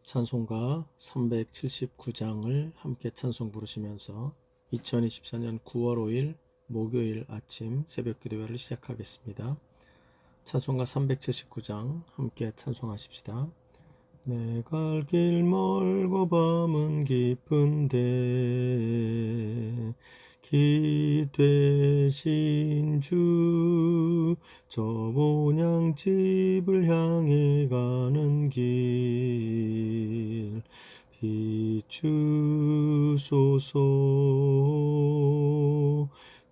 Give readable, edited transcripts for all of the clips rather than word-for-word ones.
찬송가 379장을 함께 찬송 부르시면서 2024년 9월 5일 목요일 아침 새벽 기도회를 시작하겠습니다. 찬송가 379장 함께 찬송하십시다. 내 갈 길 멀고 밤은 깊은데 길 되신 주 저 본향집을 향해 가는 길 비추소서.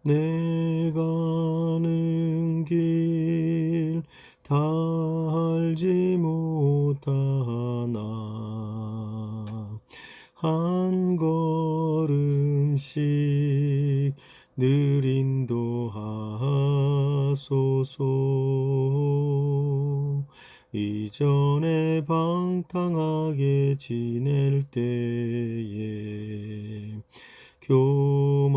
내 가는 길 다 알지 못하나 한 걸음씩 늘 인도하소서. 이전에 방탕하게 지낼 때에 교만하여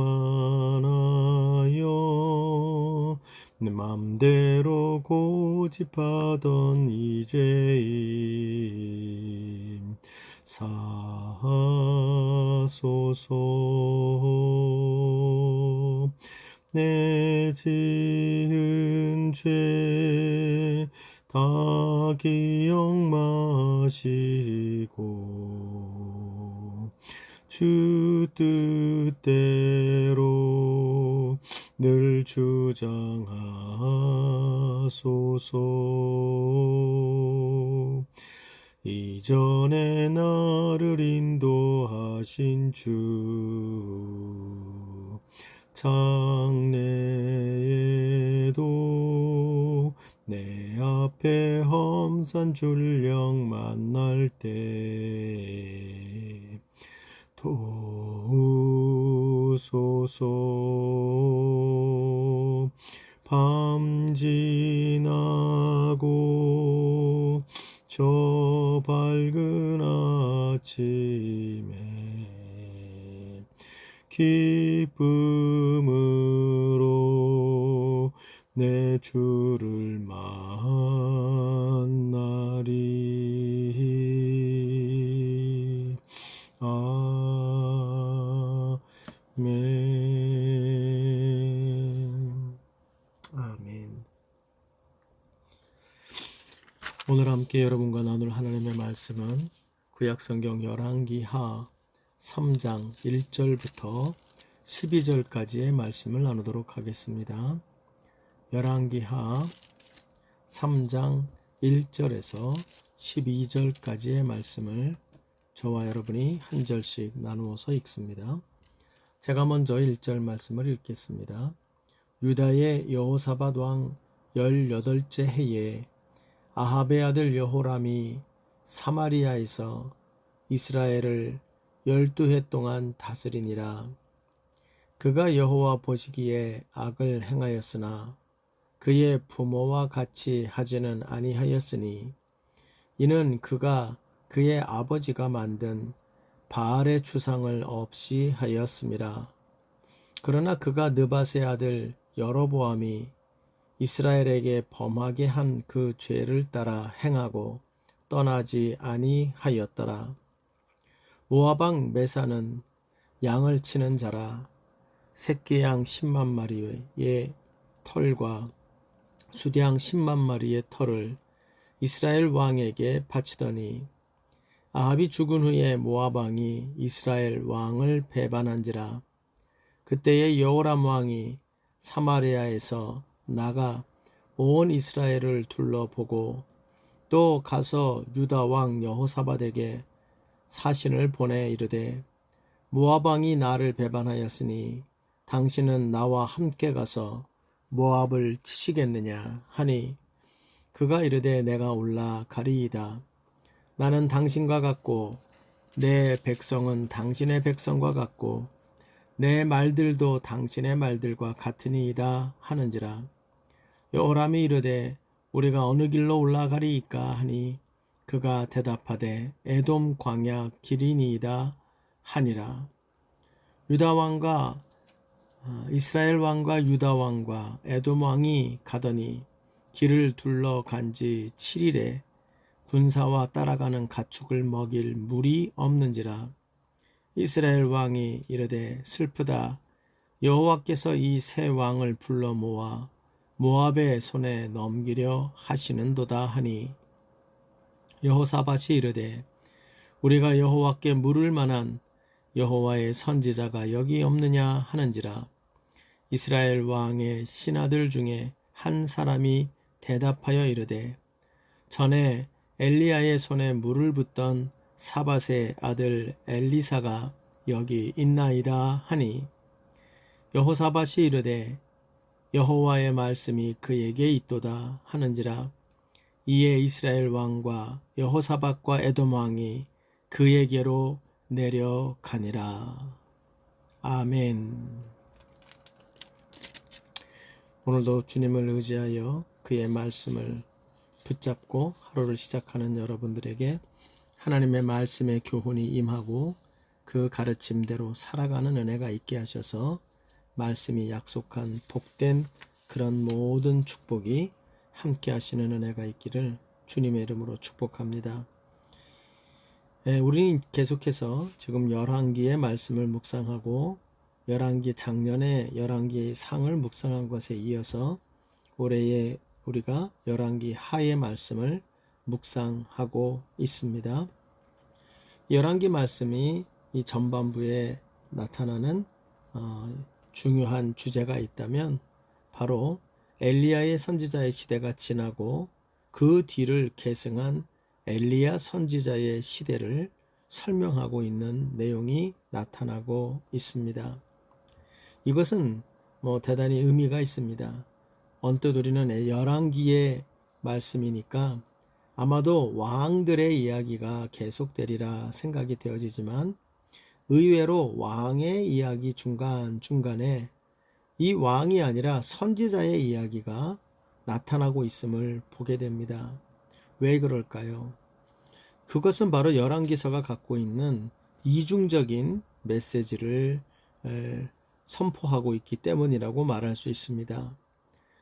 내 맘대로 고집하던 이 죄인 사하소서. 내 지은 죄 다 기억 마시고 주 뜻대로 늘 주장하소서. 이전에 나를 인도하신 주 장래에도 내 앞에 험산 줄령 만날 때 도우소서. 밤 지나고 저 밝은 아침에 기쁨으로 내 주를 만나리. 아멘. 아멘. 오늘 함께 여러분과 나눌 하나님의 말씀은 구약성경 열왕기하 3장 1절부터 12절까지의 말씀을 나누도록 하겠습니다. 열왕기하 3장 1절에서 12절까지의 말씀을 저와 여러분이 한 절씩 나누어서 읽습니다. 제가 먼저 1절 말씀을 읽겠습니다. 유다의 여호사밧 왕 18째 해에 아합의 아들 여호람이 사마리아에서 이스라엘을 12해 동안 다스리니라. 그가 여호와 보시기에 악을 행하였으나 그의 부모와 같이 하지는 아니하였으니 이는 그가 그의 아버지가 만든 바알의 주상을 없이 하였음이라. 그러나 그가 느밧의 아들 여로보암이 이스라엘에게 범하게 한 그 죄를 따라 행하고 떠나지 아니하였더라. 모압 왕 메사는 양을 치는 자라. 새끼 양 10만 마리의 털과 수양 10만 마리의 털을 이스라엘 왕에게 바치더니 아합이 죽은 후에 모압 왕이 이스라엘 왕을 배반한지라. 그때에 여호람 왕이 사마리아에서 나가 온 이스라엘을 둘러보고 또 가서 유다 왕 여호사밧에게 사신을 보내 이르되 모압 왕이 나를 배반하였으니 당신은 나와 함께 가서 모압을 치시겠느냐 하니 그가 이르되 내가 올라가리이다. 나는 당신과 같고 내 백성은 당신의 백성과 같고 내 말들도 당신의 말들과 같으니이다 하는지라. 여호람이 이르되 우리가 어느 길로 올라가리이까 하니 그가 대답하되 에돔 광야 길이니이다 하니라. 유다 왕과 이스라엘 왕과 유다 왕과 에돔 왕이 가더니 길을 둘러간 지 7일에 분사와 따라가는 가축을 먹일 물이 없는지라. 이스라엘 왕이 이르되 슬프다. 여호와께서 이 세 왕을 불러 모아 모압의 손에 넘기려 하시는도다 하니, 여호사밧이 이르되 우리가 여호와께 물을 만한 여호와의 선지자가 여기 없느냐 하는지라. 이스라엘 왕의 신하들 중에 한 사람이 대답하여 이르되 전에 엘리야의 손에 물을 붓던 사밧의 아들 엘리사가 여기 있나이다 하니, 여호사밧이 이르되 여호와의 말씀이 그에게 있도다 하는지라. 이에 이스라엘 왕과 여호사밧과 에돔 왕이 그에게로 내려가니라. 아멘. 오늘도 주님을 의지하여 그의 말씀을 붙잡고 하루를 시작하는 여러분들에게 하나님의 말씀의 교훈이 임하고 그 가르침대로 살아가는 은혜가 있게 하셔서 말씀이 약속한 복된 그런 모든 축복이 함께 하시는 은혜가 있기를 주님의 이름으로 축복합니다. 우리는 계속해서 지금 열왕기의 말씀을 묵상하고 열왕기 작년에 열왕기의 상을 묵상한 것에 이어서 올해에 우리가 열왕기 하의 말씀을 묵상하고 있습니다. 열왕기 말씀이 이 전반부에 나타나는 중요한 주제가 있다면 바로 엘리야의 선지자의 시대가 지나고 그 뒤를 계승한 엘리야 선지자의 시대를 설명하고 있는 내용이 나타나고 있습니다. 이것은 대단히 의미가 있습니다. 언뜻 우리는 열왕기의 말씀이니까 아마도 왕들의 이야기가 계속되리라 생각이 되어지지만, 의외로 왕의 이야기 중간중간에 이 왕이 아니라 선지자의 이야기가 나타나고 있음을 보게 됩니다. 왜 그럴까요? 그것은 바로 열왕기서가 갖고 있는 이중적인 메시지를 선포하고 있기 때문이라고 말할 수 있습니다.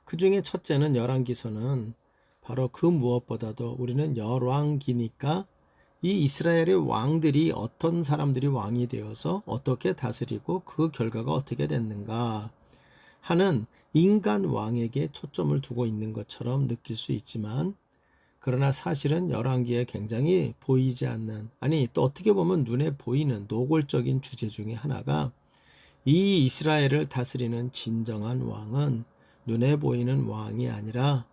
그 중에 첫째는 열왕기서는 바로 그 무엇보다도 우리는 열왕기니까 이 이스라엘의 왕들이 어떤 사람들이 왕이 되어서 어떻게 다스리고 그 결과가 어떻게 됐는가 하는 인간 왕에게 초점을 두고 있는 것처럼 느낄 수 있지만, 그러나 사실은 열왕기에 굉장히 보이지 않는, 아니 또 어떻게 보면 눈에 보이는 노골적인 주제 중에 하나가 이 이스라엘을 다스리는 진정한 왕은 눈에 보이는 왕이 아니라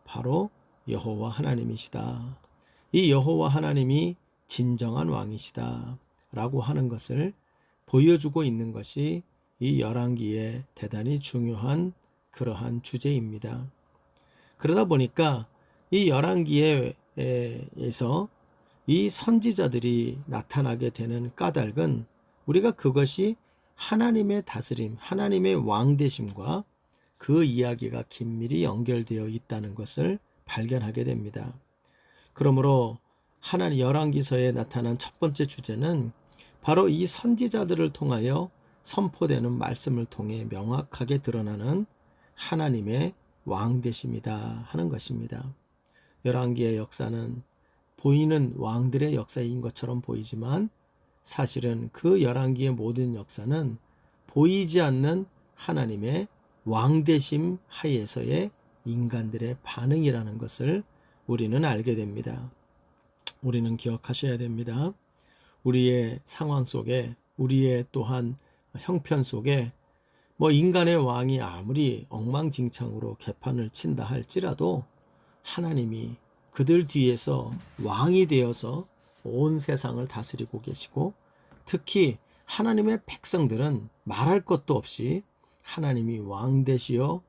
바로 여호와 하나님이시다. 이 여호와 하나님이 진정한 왕이시다 라고 하는 것을 보여주고 있는 것이 이 열왕기에 대단히 중요한 그러한 주제입니다. 그러다 보니까 이 열왕기에서 이 선지자들이 나타나게 되는 까닭은 우리가 그것이 하나님의 다스림, 하나님의 왕되심과 그 이야기가 긴밀히 연결되어 있다는 것을 발견하게 됩니다. 그러므로 하나님 열왕기서에 나타난 첫 번째 주제는 바로 이 선지자들을 통하여 선포되는 말씀을 통해 명확하게 드러나는 하나님의 왕되심이다 하는 것입니다. 열왕기의 역사는 보이는 왕들의 역사인 것처럼 보이지만 사실은 그 열왕기의 모든 역사는 보이지 않는 하나님의 왕되심 하에서의 인간들의 반응이라는 것을 우리는 알게 됩니다. 우리는 기억하셔야 됩니다. 우리의 상황 속에, 우리의 또한 형편 속에 인간의 왕이 아무리 엉망진창으로 개판을 친다 할지라도 하나님이 그들 뒤에서 왕이 되어서 온 세상을 다스리고 계시고, 특히 하나님의 백성들은 말할 것도 없이 하나님이 왕 되시어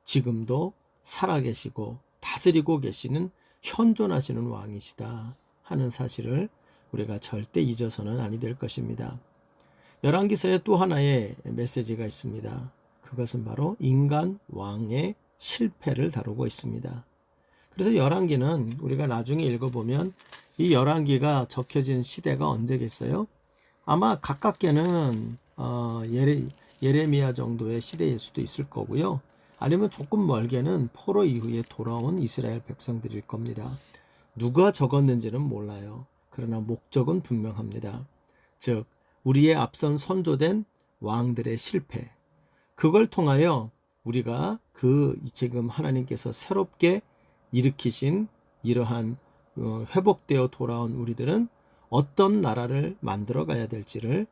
지금도 살아계시고 다스리고 계시는 현존하시는 왕이시다 하는 사실을 우리가 절대 잊어서는 아니 될 것입니다. 열왕기서에 또 하나의 메시지가 있습니다. 그것은 바로 인간 왕의 실패를 다루고 있습니다. 그래서 열왕기는 우리가 나중에 읽어보면 이 열왕기가 적혀진 시대가 언제겠어요? 아마 가깝게는 예레미야 정도의 시대일 수도 있을 거고요. 아니면 조금 멀게는 포로 이후에 돌아온 이스라엘 백성들일 겁니다. 누가 적었는지는 몰라요. 그러나 목적은 분명합니다. 즉 우리의 앞선 선조된 왕들의 실패, 그걸 통하여 우리가 지금 하나님께서 새롭게 일으키신 이러한 회복되어 돌아온 우리들은 어떤 나라를 만들어 가야 될지를,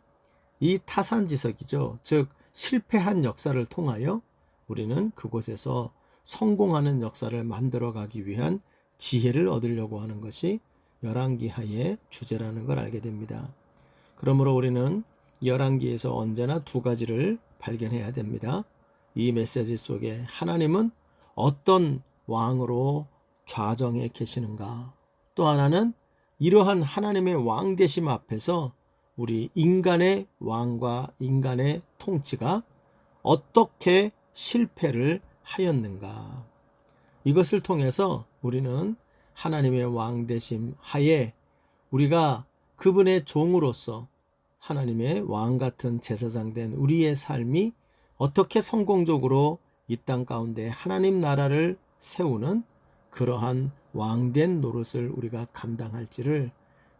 이 타산지석이죠. 즉 실패한 역사를 통하여 우리는 그곳에서 성공하는 역사를 만들어 가기 위한 지혜를 얻으려고 하는 것이 열왕기하의 주제라는 걸 알게 됩니다. 그러므로 우리는 열왕기에서 언제나 두 가지를 발견해야 됩니다. 이 메시지 속에 하나님은 어떤 왕으로 좌정해 계시는가, 또 하나는 이러한 하나님의 왕되심 앞에서 우리 인간의 왕과 인간의 통치가 어떻게 실패를 하였는가, 이것을 통해서 우리는 하나님의 왕되심 하에 우리가 그분의 종으로서 하나님의 왕 같은 제사장 된 우리의 삶이 어떻게 성공적으로 이 땅 가운데 하나님 나라를 세우는 그러한 왕된 노릇을 우리가 감당할지를,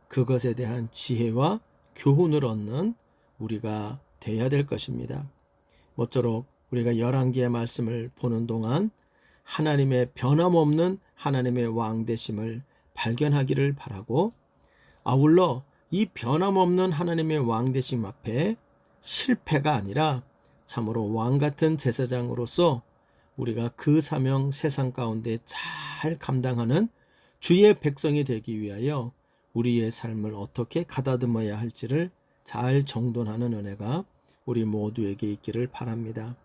그것에 대한 지혜와 교훈을 얻는 우리가 되어야 될 것입니다. 모쪼록 우리가 열왕기의 말씀을 보는 동안 하나님의 변함없는 하나님의 왕되심을 발견하기를 바라고, 아울러 이 변함없는 하나님의 왕되심 앞에 실패가 아니라 참으로 왕같은 제사장으로서 우리가 그 사명 세상 가운데 잘 감당하는 주의 백성이 되기 위하여 우리의 삶을 어떻게 가다듬어야 할지를 잘 정돈하는 은혜가 우리 모두에게 있기를 바랍니다.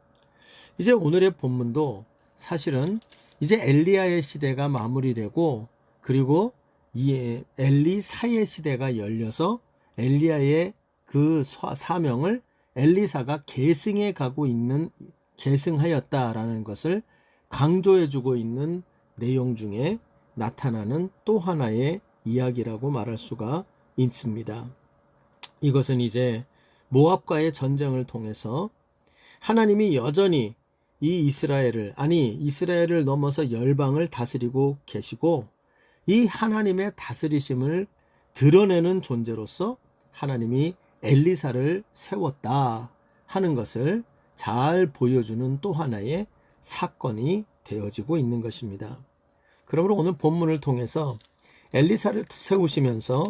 이제 오늘의 본문도 사실은 이제 엘리야의 시대가 마무리되고, 그리고 이 엘리사의 시대가 열려서 엘리야의 그 사명을 엘리사가 계승해 가고 있는, 계승하였다라는 것을 강조해 주고 있는 내용 중에 나타나는 또 하나의 이야기라고 말할 수가 있습니다. 이것은 이제 모압과의 전쟁을 통해서 하나님이 여전히 이 이스라엘을 넘어서 열방을 다스리고 계시고, 이 하나님의 다스리심을 드러내는 존재로서 하나님이 엘리사를 세웠다 하는 것을 잘 보여주는 또 하나의 사건이 되어지고 있는 것입니다. 그러므로 오늘 본문을 통해서 엘리사를 세우시면서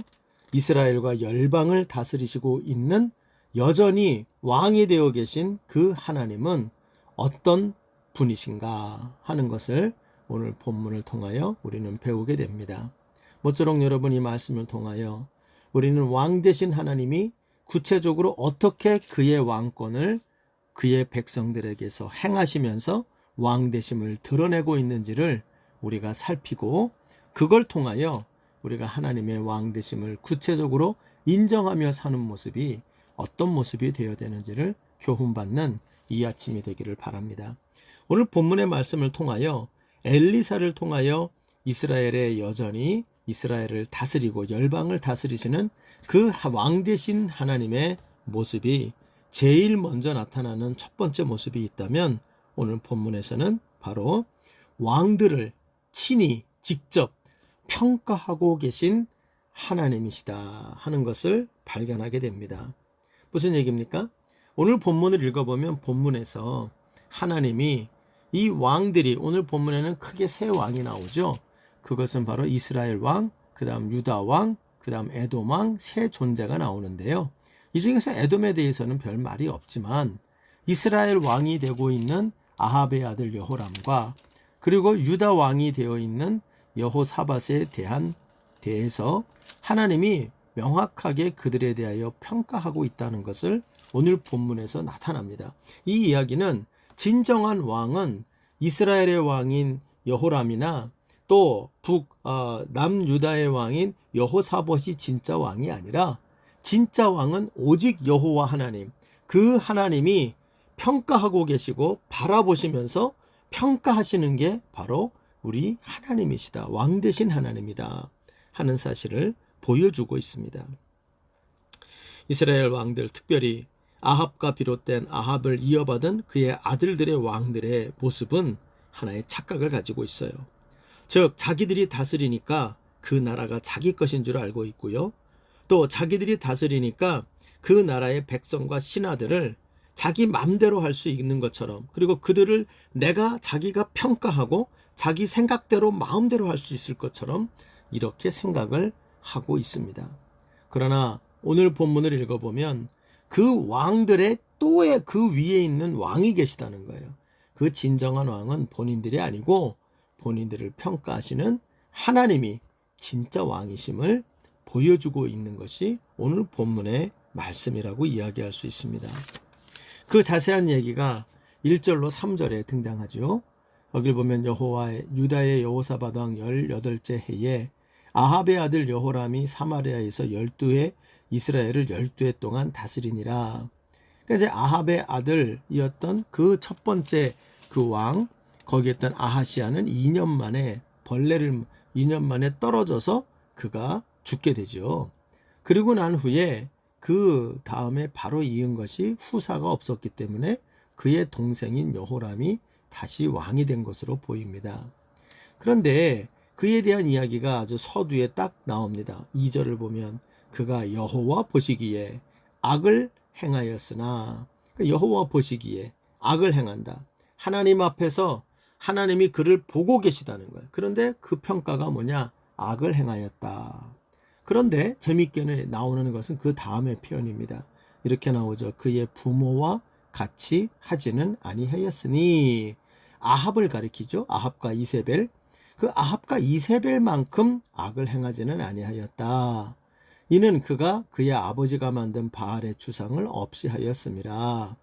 이스라엘과 열방을 다스리시고 있는 여전히 왕이 되어 계신 그 하나님은 어떤 분이신가 하는 것을 오늘 본문을 통하여 우리는 배우게 됩니다. 모쪼록 여러분 이 말씀을 통하여 우리는 왕 되신 하나님이 구체적으로 어떻게 그의 왕권을 그의 백성들에게서 행하시면서 왕 되심을 드러내고 있는지를 우리가 살피고, 그걸 통하여 우리가 하나님의 왕 되심을 구체적으로 인정하며 사는 모습이 어떤 모습이 되어야 되는지를 교훈받는 이 아침이 되기를 바랍니다. 오늘 본문의 말씀을 통하여 엘리사를 통하여 이스라엘에 여전히 이스라엘을 다스리고 열방을 다스리시는 그 왕 되신 하나님의 모습이 제일 먼저 나타나는 첫 번째 모습이 있다면, 오늘 본문에서는 바로 왕들을 친히 직접 평가하고 계신 하나님이시다 하는 것을 발견하게 됩니다. 무슨 얘기입니까? 오늘 본문을 읽어보면 본문에서 하나님이 이 왕들이, 오늘 본문에는 크게 세 왕이 나오죠. 그것은 바로 이스라엘 왕, 그 다음 유다 왕, 그 다음 에돔 왕, 세 존재가 나오는데요. 이 중에서 에돔에 대해서는 별 말이 없지만 이스라엘 왕이 되고 있는 아합의 아들 여호람과 그리고 유다 왕이 되어 있는 여호사밧에 대해서 하나님이 명확하게 그들에 대하여 평가하고 있다는 것을 오늘 본문에서 나타납니다. 이 이야기는 진정한 왕은 이스라엘의 왕인 여호람이나 또 남유다의 왕인 여호사밧이 진짜 왕이 아니라, 진짜 왕은 오직 여호와 하나님, 그 하나님이 평가하고 계시고 바라보시면서 평가하시는 게 바로 우리 하나님이시다, 왕 되신 하나님이다 하는 사실을 보여주고 있습니다. 이스라엘 왕들, 특별히 아합과 비롯된 아합을 이어받은 그의 아들들의 왕들의 모습은 하나의 착각을 가지고 있어요. 즉 자기들이 다스리니까 그 나라가 자기 것인 줄 알고 있고요. 또 자기들이 다스리니까 그 나라의 백성과 신하들을 자기 맘대로 할 수 있는 것처럼, 그리고 그들을 자기가 평가하고 자기 생각대로 마음대로 할 수 있을 것처럼 이렇게 생각을 하고 있습니다. 그러나 오늘 본문을 읽어보면 그 왕들의 또에 그 위에 있는 왕이 계시다는 거예요. 그 진정한 왕은 본인들이 아니고 본인들을 평가하시는 하나님이 진짜 왕이심을 보여주고 있는 것이 오늘 본문의 말씀이라고 이야기할 수 있습니다. 그 자세한 얘기가 1절로 3절에 등장하죠. 여기 보면 유다의 여호사밧 왕 18째 해에 아합의 아들 여호람이 사마리아에서 12해 이스라엘을 12해 동안 다스리니라. 그러니까 이제 아합의 아들이었던 그 첫 번째 그 왕, 거기에 있던 아하시아는 2년 만에 떨어져서 그가 죽게 되죠. 그리고 난 후에 그 다음에 바로 이은 것이 후사가 없었기 때문에 그의 동생인 여호람이 다시 왕이 된 것으로 보입니다. 그런데 그에 대한 이야기가 아주 서두에 딱 나옵니다. 2절을 보면 그가 여호와 보시기에 악을 행하였으나, 여호와 보시기에 악을 행한다. 하나님 앞에서 하나님이 그를 보고 계시다는 거예요. 그런데 그 평가가 뭐냐? 악을 행하였다. 그런데 재미있게 나오는 것은 그 다음의 표현입니다. 이렇게 나오죠. 그의 부모와 같이 하지는 아니하였으니. 아합을 가리키죠. 아합과 이세벨. 그 아합과 이세벨만큼 악을 행하지는 아니하였다. 이는 그가 그의 아버지가 만든 바알의 주상을 없이 하였음이라.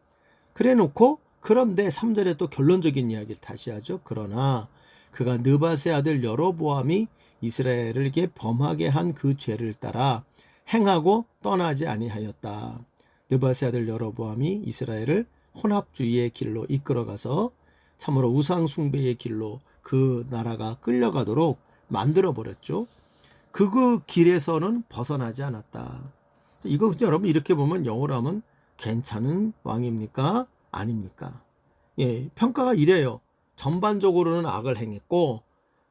그래 놓고 그런데 3절에 또 결론적인 이야기를 다시 하죠. 그러나 그가 느밧의 아들 여로보암이 이스라엘에게 범하게 한 그 죄를 따라 행하고 떠나지 아니하였다. 느밧의 아들 여로보암이 이스라엘을 혼합주의의 길로 이끌어가서 참으로 우상 숭배의 길로 그 나라가 끌려가도록 만들어버렸죠. 그 길에서는 벗어나지 않았다. 이거 여러분 이렇게 보면 여호람은 괜찮은 왕입니까? 아닙니까? 예, 평가가 이래요. 전반적으로는 악을 행했고,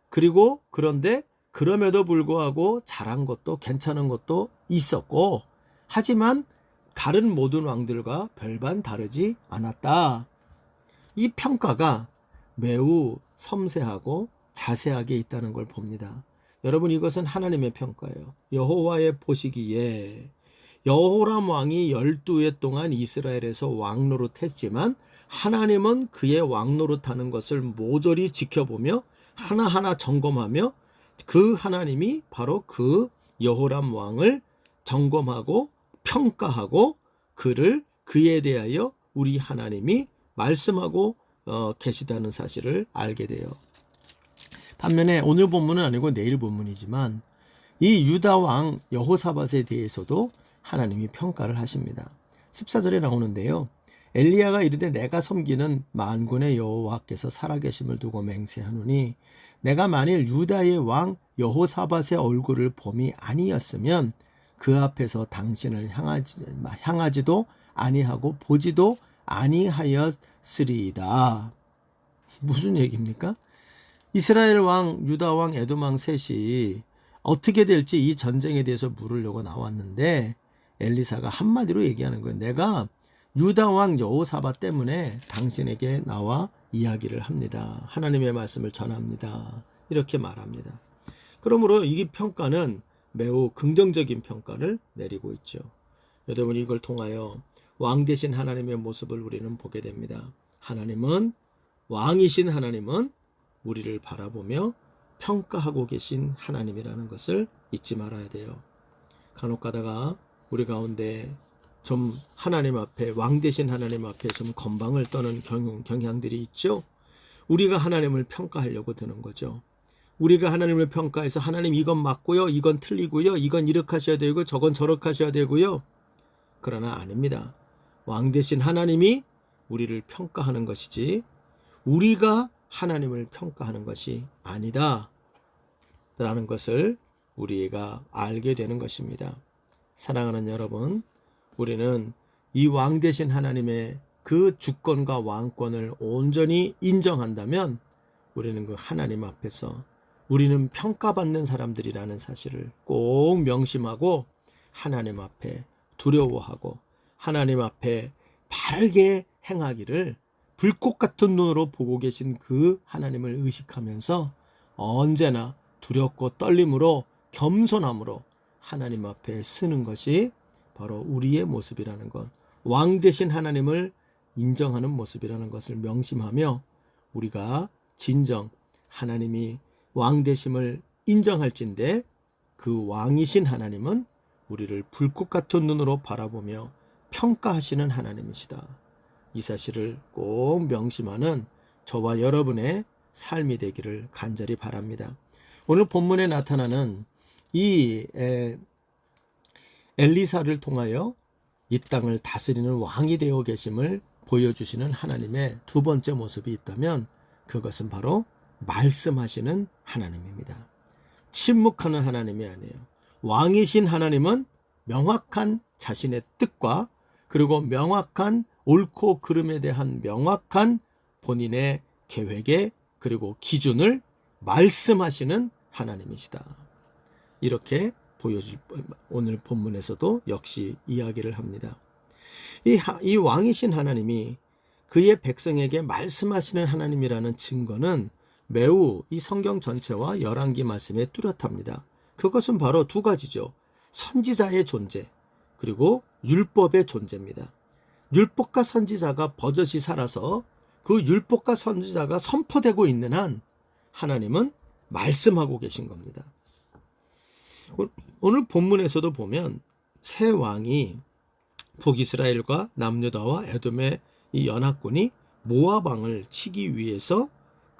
그리고 그런데 그럼에도 불구하고 잘한 것도 괜찮은 것도 있었고, 하지만 다른 모든 왕들과 별반 다르지 않았다. 이 평가가 매우 섬세하고 자세하게 있다는 걸 봅니다. 여러분, 이것은 하나님의 평가예요. 여호와의 보시기에 여호람 왕이 12해 동안 이스라엘에서 왕 노릇했지만 하나님은 그의 왕 노릇하는 것을 모조리 지켜보며 하나하나 점검하며 그 하나님이 바로 그 여호람 왕을 점검하고 평가하고 그에 대하여 우리 하나님이 말씀하고 계시다는 사실을 알게 돼요. 반면에 오늘 본문은 아니고 내일 본문이지만 이 유다 왕 여호사밧에 대해서도 하나님이 평가를 하십니다. 14절에 나오는데요. 엘리야가 이르되 내가 섬기는 만군의 여호와께서 살아계심을 두고 맹세하노니 내가 만일 유다의 왕 여호사밧의 얼굴을 봄이 아니었으면 그 앞에서 당신을 향하지도 아니하고 보지도 아니하였으리이다. 무슨 얘기입니까? 이스라엘 왕, 유다 왕, 에돔 왕 셋이 어떻게 될지 이 전쟁에 대해서 물으려고 나왔는데 엘리사가 한마디로 얘기하는 거예요. 내가 유다 왕 여호사밧 때문에 당신에게 나와 이야기를 합니다. 하나님의 말씀을 전합니다. 이렇게 말합니다. 그러므로 이 평가는 매우 긍정적인 평가를 내리고 있죠. 여러분, 이걸 통하여 왕 되신 하나님의 모습을 우리는 보게 됩니다. 왕이신 하나님은 우리를 바라보며 평가하고 계신 하나님이라는 것을 잊지 말아야 돼요. 간혹 가다가 우리 가운데 좀 하나님 앞에, 왕 되신 하나님 앞에 좀 건방을 떠는 경향들이 있죠. 우리가 하나님을 평가하려고 드는 거죠. 우리가 하나님을 평가해서 하나님 이건 맞고요, 이건 틀리고요, 이건 이렇게 하셔야 되고 저건 저렇게 하셔야 되고요. 그러나 아닙니다. 왕 되신 하나님이 우리를 평가하는 것이지 우리가 하나님을 평가하는 것이 아니다 라는 것을 우리가 알게 되는 것입니다. 사랑하는 여러분, 우리는 이 왕 되신 하나님의 그 주권과 왕권을 온전히 인정한다면 우리는 그 하나님 앞에서 우리는 평가받는 사람들이라는 사실을 꼭 명심하고 하나님 앞에 두려워하고 하나님 앞에 바르게 행하기를 불꽃 같은 눈으로 보고 계신 그 하나님을 의식하면서 언제나 두렵고 떨림으로 겸손함으로 하나님 앞에 서는 것이 바로 우리의 모습이라는 것, 왕 되신 하나님을 인정하는 모습이라는 것을 명심하며 우리가 진정 하나님이 왕 되심을 인정할진대 그 왕이신 하나님은 우리를 불꽃 같은 눈으로 바라보며 평가하시는 하나님이시다. 이 사실을 꼭 명심하는 저와 여러분의 삶이 되기를 간절히 바랍니다. 오늘 본문에 나타나는 이 엘리사를 통하여 이 땅을 다스리는 왕이 되어 계심을 보여주시는 하나님의 두 번째 모습이 있다면 그것은 바로 말씀하시는 하나님입니다. 침묵하는 하나님이 아니에요. 왕이신 하나님은 명확한 자신의 뜻과 그리고 명확한 옳고 그름에 대한 명확한 본인의 계획에 그리고 기준을 말씀하시는 하나님이시다. 이렇게 오늘 본문에서도 역시 이야기를 합니다. 이 왕이신 하나님이 그의 백성에게 말씀하시는 하나님이라는 증거는 매우 이 성경 전체와 열왕기 말씀에 뚜렷합니다. 그것은 바로 두 가지죠. 선지자의 존재 그리고 율법의 존재입니다. 율법과 선지자가 버젓이 살아서 그 율법과 선지자가 선포되고 있는 한 하나님은 말씀하고 계신 겁니다. 오늘 본문에서도 보면 새 왕이 북이스라엘과 남유다와 에돔의 이 연합군이 모압 왕을 치기 위해서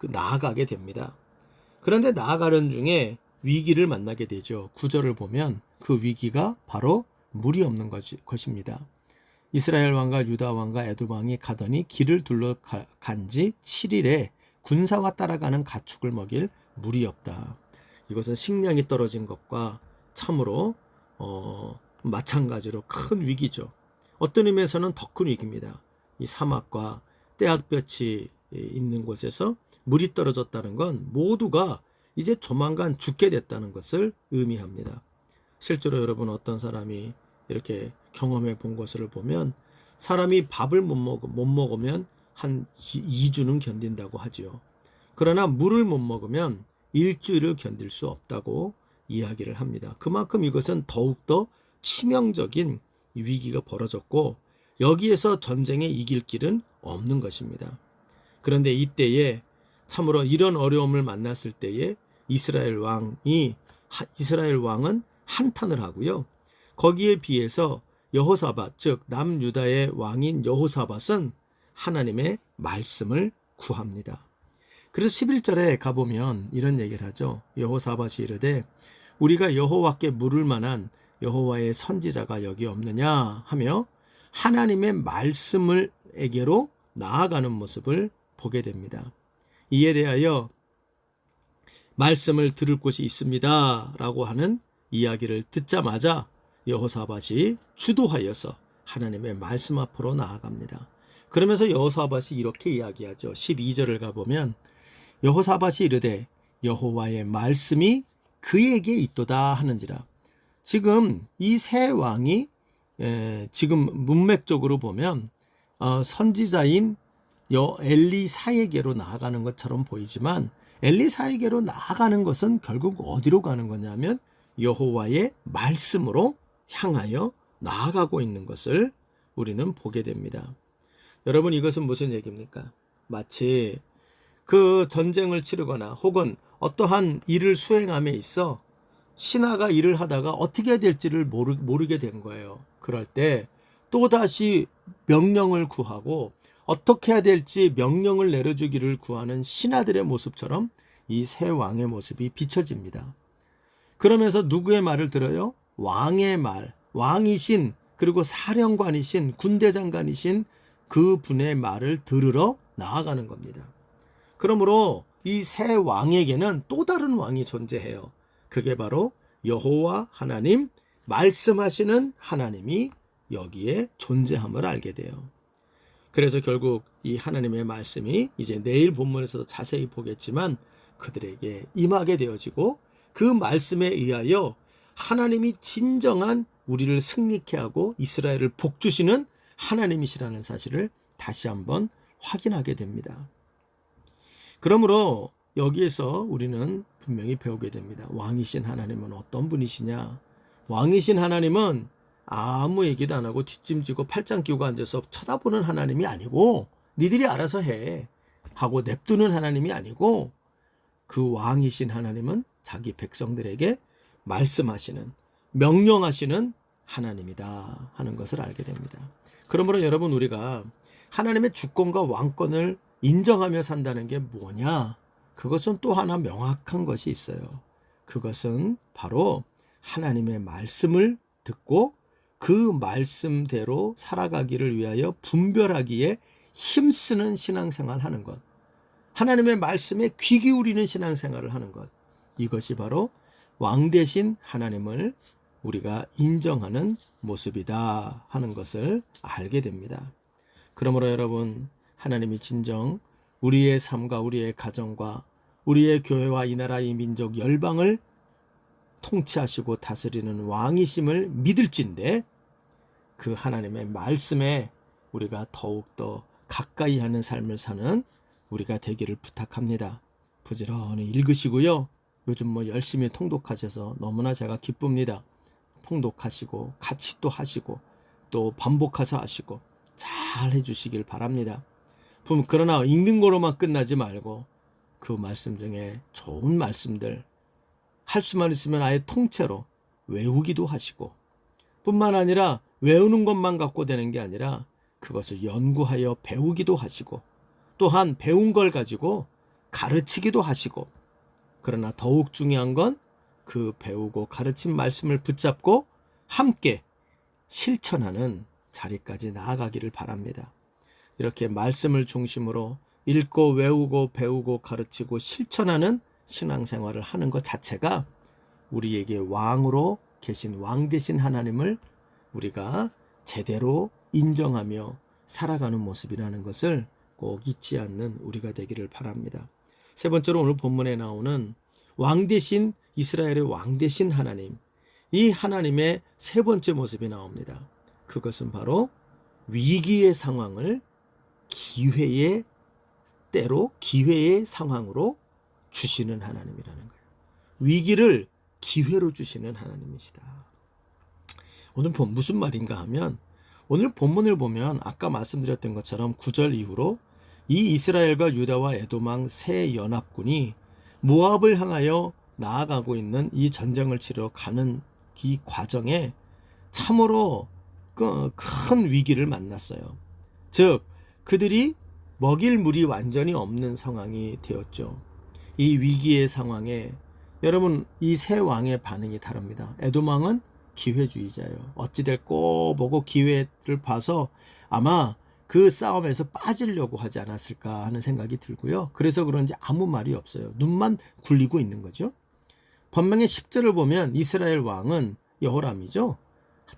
나아가게 됩니다. 그런데 나아가는 중에 위기를 만나게 되죠. 9절을 보면 그 위기가 바로 물이 없는 것입니다. 이스라엘 왕과 유다 왕과 에돔 왕이 가더니 길을 둘러간 지 7일에 군사와 따라가는 가축을 먹일 물이 없다. 이것은 식량이 떨어진 것과 참으로 마찬가지로 큰 위기죠. 어떤 의미에서는 더 큰 위기입니다. 이 사막과 떼약볕이 있는 곳에서 물이 떨어졌다는 건 모두가 이제 조만간 죽게 됐다는 것을 의미합니다. 실제로 여러분 어떤 사람이 이렇게 경험해 본 것을 보면 사람이 밥을 못 먹으면 한 2주는 견딘다고 하지요. 그러나 물을 못 먹으면 일주일을 견딜 수 없다고 이야기를 합니다. 그만큼 이것은 더욱더 치명적인 위기가 벌어졌고 여기에서 전쟁에 이길 길은 없는 것입니다. 그런데 이때에 참으로 이런 어려움을 만났을 때에 이스라엘 왕은 한탄을 하고요. 거기에 비해서 여호사밧 즉 남유다의 왕인 여호사밧은 하나님의 말씀을 구합니다. 그래서 11절에 가보면 이런 얘기를 하죠. 여호사밧이 이르되 우리가 여호와께 물을 만한 여호와의 선지자가 여기 없느냐 하며 하나님의 말씀에게로 나아가는 모습을 보게 됩니다. 이에 대하여 말씀을 들을 곳이 있습니다 라고 하는 이야기를 듣자마자 여호사밧이 주도하여서 하나님의 말씀 앞으로 나아갑니다. 그러면서 여호사밧이 이렇게 이야기하죠. 12절을 가보면 여호사밧이 이르되 여호와의 말씀이 그에게 있도다 하는지라. 지금 이 세 왕이 지금 문맥적으로 보면 선지자인 엘리사에게로 나아가는 것처럼 보이지만 엘리사에게로 나아가는 것은 결국 어디로 가는 거냐면 여호와의 말씀으로 향하여 나아가고 있는 것을 우리는 보게 됩니다. 여러분 이것은 무슨 얘기입니까? 마치 그 전쟁을 치르거나 혹은 어떠한 일을 수행함에 있어 신하가 일을 하다가 어떻게 해야 될지를 모르게 된 거예요. 그럴 때 또다시 명령을 구하고 어떻게 해야 될지 명령을 내려주기를 구하는 신하들의 모습처럼 이 세 왕의 모습이 비춰집니다. 그러면서 누구의 말을 들어요? 왕의 말, 왕이신 그리고 사령관이신 군대장관이신 그 분의 말을 들으러 나아가는 겁니다. 그러므로 이 세 왕에게는 또 다른 왕이 존재해요. 그게 바로 여호와 하나님, 말씀하시는 하나님이 여기에 존재함을 알게 돼요. 그래서 결국 이 하나님의 말씀이 이제 내일 본문에서도 자세히 보겠지만 그들에게 임하게 되어지고 그 말씀에 의하여 하나님이 진정한 우리를 승리케 하고 이스라엘을 복주시는 하나님이시라는 사실을 다시 한번 확인하게 됩니다. 그러므로 여기에서 우리는 분명히 배우게 됩니다. 왕이신 하나님은 어떤 분이시냐? 왕이신 하나님은 아무 얘기도 안 하고 뒷짐지고 팔짱 끼고 앉아서 쳐다보는 하나님이 아니고 니들이 알아서 해 하고 냅두는 하나님이 아니고 그 왕이신 하나님은 자기 백성들에게 말씀하시는, 명령하시는 하나님이다 하는 것을 알게 됩니다. 그러므로 여러분, 우리가 하나님의 주권과 왕권을 인정하며 산다는 게 뭐냐? 그것은 또 하나 명확한 것이 있어요. 그것은 바로 하나님의 말씀을 듣고 그 말씀대로 살아가기를 위하여 분별하기에 힘쓰는 신앙생활을 하는 것, 하나님의 말씀에 귀 기울이는 신앙생활을 하는 것, 이것이 바로 왕 대신 하나님을 우리가 인정하는 모습이다 하는 것을 알게 됩니다. 그러므로 여러분, 하나님이 진정 우리의 삶과 우리의 가정과 우리의 교회와 이 나라 이 민족 열방을 통치하시고 다스리는 왕이심을 믿을진데 그 하나님의 말씀에 우리가 더욱더 가까이 하는 삶을 사는 우리가 되기를 부탁합니다. 부지런히 읽으시고요. 요즘 열심히 통독하셔서 너무나 제가 기쁩니다. 통독하시고 같이 또 하시고 또 반복해서 하시고 잘 해주시길 바랍니다. 그러나 읽는 거로만 끝나지 말고 그 말씀 중에 좋은 말씀들 할 수만 있으면 아예 통째로 외우기도 하시고, 뿐만 아니라 외우는 것만 갖고 되는 게 아니라 그것을 연구하여 배우기도 하시고, 또한 배운 걸 가지고 가르치기도 하시고, 그러나 더욱 중요한 건 그 배우고 가르친 말씀을 붙잡고 함께 실천하는 자리까지 나아가기를 바랍니다. 이렇게 말씀을 중심으로 읽고 외우고 배우고 가르치고 실천하는 신앙생활을 하는 것 자체가 우리에게 왕으로 계신 왕 되신 하나님을 우리가 제대로 인정하며 살아가는 모습이라는 것을 꼭 잊지 않는 우리가 되기를 바랍니다. 세 번째로 오늘 본문에 나오는 왕 되신 이스라엘의 왕 되신 하나님, 이 하나님의 세 번째 모습이 나옵니다. 그것은 바로 위기의 상황을 기회의 때로 기회의 상황으로 주시는 하나님이라는 거예요. 위기를 기회로 주시는 하나님이시다. 오늘 무슨 말인가 하면, 오늘 본문을 보면 아까 말씀드렸던 것처럼 9절 이후로 이 이스라엘과 유다와 에돔왕 세 연합군이 모압을 향하여 나아가고 있는 이 전쟁을 치러 가는 이 과정에 참으로 큰 위기를 만났어요. 즉 그들이 먹일 물이 완전히 없는 상황이 되었죠. 이 위기의 상황에 여러분, 이 세 왕의 반응이 다릅니다. 에돔 왕은 기회주의자예요. 어찌될꼬 보고 기회를 봐서 아마 그 싸움에서 빠지려고 하지 않았을까 하는 생각이 들고요. 그래서 그런지 아무 말이 없어요. 눈만 굴리고 있는 거죠. 번명의 10절을 보면 이스라엘 왕은 여호람이죠.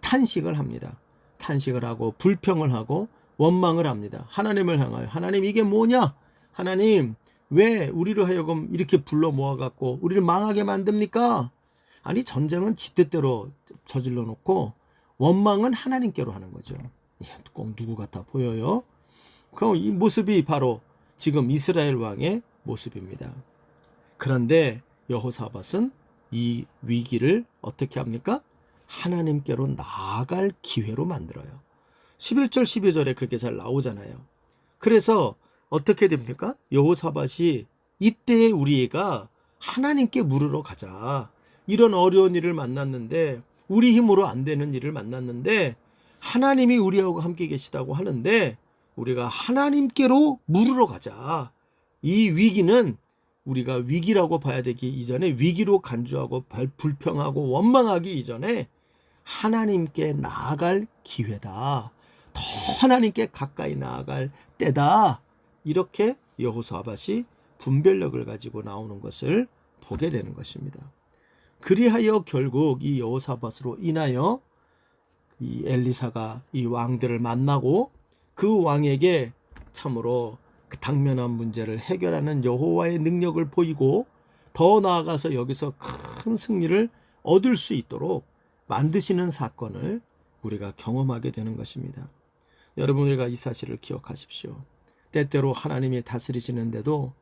탄식을 합니다. 탄식을 하고 불평을 하고 원망을 합니다. 하나님을 향하여, 하나님 이게 뭐냐? 하나님 왜 우리를 하여금 이렇게 불러 모아갖고 우리를 망하게 만듭니까? 아니, 전쟁은 지 뜻대로 저질러 놓고 원망은 하나님께로 하는 거죠. 꼭 누구 같아 보여요? 그럼 이 모습이 바로 지금 이스라엘 왕의 모습입니다. 그런데 여호사밧은 이 위기를 어떻게 합니까? 하나님께로 나아갈 기회로 만들어요. 11절 12절에 그렇게 잘 나오잖아요. 그래서 어떻게 됩니까? 여호사밧이 이때 우리가 하나님께 물으러 가자. 이런 어려운 일을 만났는데, 우리 힘으로 안 되는 일을 만났는데 하나님이 우리하고 함께 계시다고 하는데 우리가 하나님께로 물으러 가자. 이 위기는 우리가 위기라고 봐야 되기 이전에, 위기로 간주하고 불평하고 원망하기 이전에 하나님께 나아갈 기회다. 더 하나님께 가까이 나아갈 때다. 이렇게 여호사밧이 분별력을 가지고 나오는 것을 보게 되는 것입니다. 그리하여 결국 이 여호사밧으로 인하여 이 엘리사가 이 왕들을 만나고 그 왕에게 참으로 그 당면한 문제를 해결하는 여호와의 능력을 보이고 더 나아가서 여기서 큰 승리를 얻을 수 있도록 만드시는 사건을 우리가 경험하게 되는 것입니다. 여러분, 우리가 이 사실을 기억하십시오. 때때로 하나님이 다스리시는데도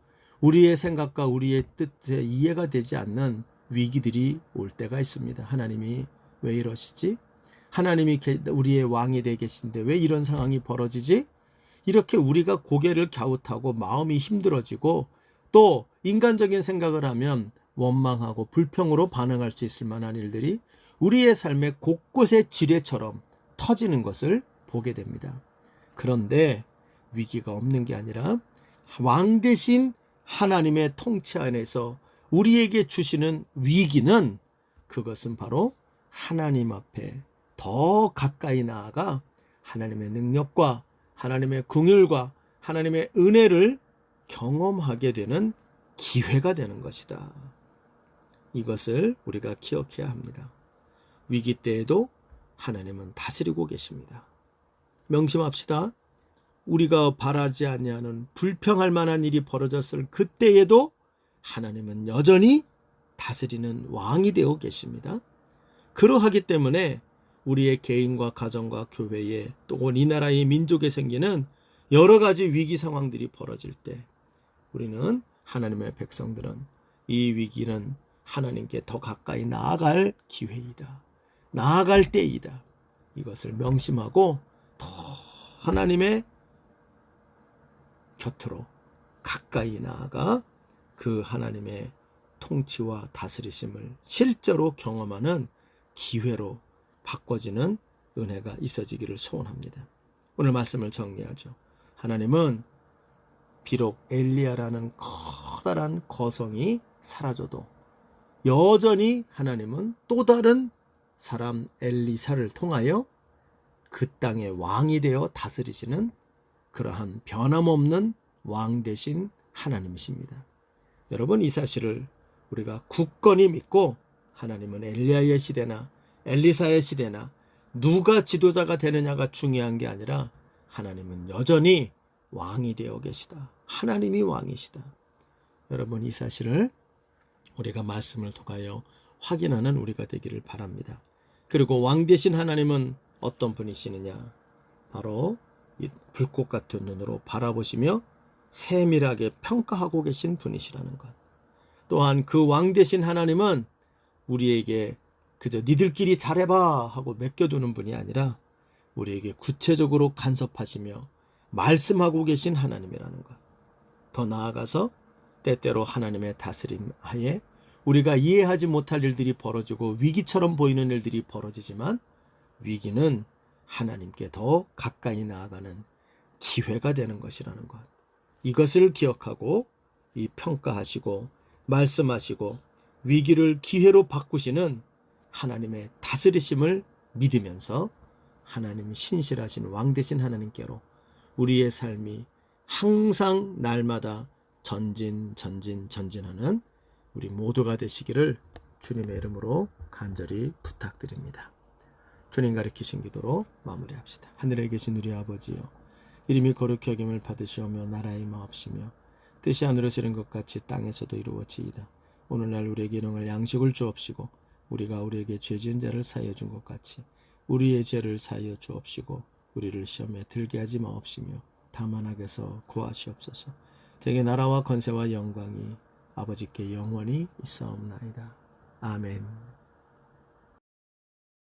우리의 생각과 우리의 뜻에 이해가 되지 않는 위기들이 올 때가 있습니다. 하나님이 왜 이러시지? 하나님이 우리의 왕이 되어 계신데 왜 이런 상황이 벌어지지? 이렇게 우리가 고개를 갸웃하고 마음이 힘들어지고 또 인간적인 생각을 하면 원망하고 불평으로 반응할 수 있을 만한 일들이 우리의 삶의 곳곳에 지뢰처럼 터지는 것을 보게 됩니다. 그런데 위기가 없는 게 아니라 왕 대신 하나님의 통치 안에서 우리에게 주시는 위기는, 그것은 바로 하나님 앞에 더 가까이 나아가 하나님의 능력과 하나님의 긍휼과 하나님의 은혜를 경험하게 되는 기회가 되는 것이다. 이것을 우리가 기억해야 합니다. 위기 때에도 하나님은 다스리고 계십니다. 명심합시다. 우리가 바라지 아니하는 불평할 만한 일이 벌어졌을 그때에도 하나님은 여전히 다스리는 왕이 되어 계십니다. 그러하기 때문에 우리의 개인과 가정과 교회에 또 이 나라의 민족에 생기는 여러 가지 위기 상황들이 벌어질 때 우리는, 하나님의 백성들은, 이 위기는 하나님께 더 가까이 나아갈 기회이다, 나아갈 때이다, 이것을 명심하고 더 하나님의 곁으로 가까이 나아가 그 하나님의 통치와 다스리심을 실제로 경험하는 기회로 바꿔지는 은혜가 있어지기를 소원합니다. 오늘 말씀을 정리하죠. 하나님은 비록 엘리야라는 커다란 거성이 사라져도 여전히 하나님은 또 다른 사람 엘리사를 통하여 그 땅의 왕이 되어 다스리시는 그러한 변함없는 왕 되신 하나님이십니다. 여러분, 이 사실을 우리가 굳건히 믿고 하나님은 엘리야의 시대나 엘리사의 시대나 누가 지도자가 되느냐가 중요한 게 아니라 하나님은 여전히 왕이 되어 계시다. 하나님이 왕이시다. 여러분, 이 사실을 우리가 말씀을 통하여 확인하는 우리가 되기를 바랍니다. 그리고 왕 되신 하나님은 어떤 분이시느냐? 바로 이 불꽃 같은 눈으로 바라보시며 세밀하게 평가하고 계신 분이시라는 것. 또한 그 왕 되신 하나님은 우리에게 그저 니들끼리 잘해봐 하고 맡겨두는 분이 아니라 우리에게 구체적으로 간섭하시며 말씀하고 계신 하나님이라는 것. 더 나아가서 때때로 하나님의 다스림 하에 우리가 이해하지 못할 일들이 벌어지고 위기처럼 보이는 일들이 벌어지지만 위기는 하나님께 더 가까이 나아가는 기회가 되는 것이라는 것. 이것을 기억하고 이 평가하시고 말씀하시고 위기를 기회로 바꾸시는 하나님의 다스리심을 믿으면서 하나님 신실하신 왕 되신 하나님께로 우리의 삶이 항상 날마다 전진하는 우리 모두가 되시기를 주님의 이름으로 간절히 부탁드립니다. 주님 가르치신 기도로 마무리합시다. 하늘에 계신 우리 아버지여, 이름이 거룩히 여김을 받으시오며 나라의 마옵시며 뜻이 하늘에서 이룬 것 같이 땅에서도 이루어지이다. 오늘날 우리에게 일용할 양식을 주옵시고 우리가 우리에게 죄 지은 자를 사하여 준 것 같이 우리의 죄를 사하여 주옵시고 우리를 시험에 들게 하지 마옵시며 다만 악에서 구하시옵소서. 대개 나라와 권세와 영광이 아버지께 영원히 있사옵나이다. 아멘.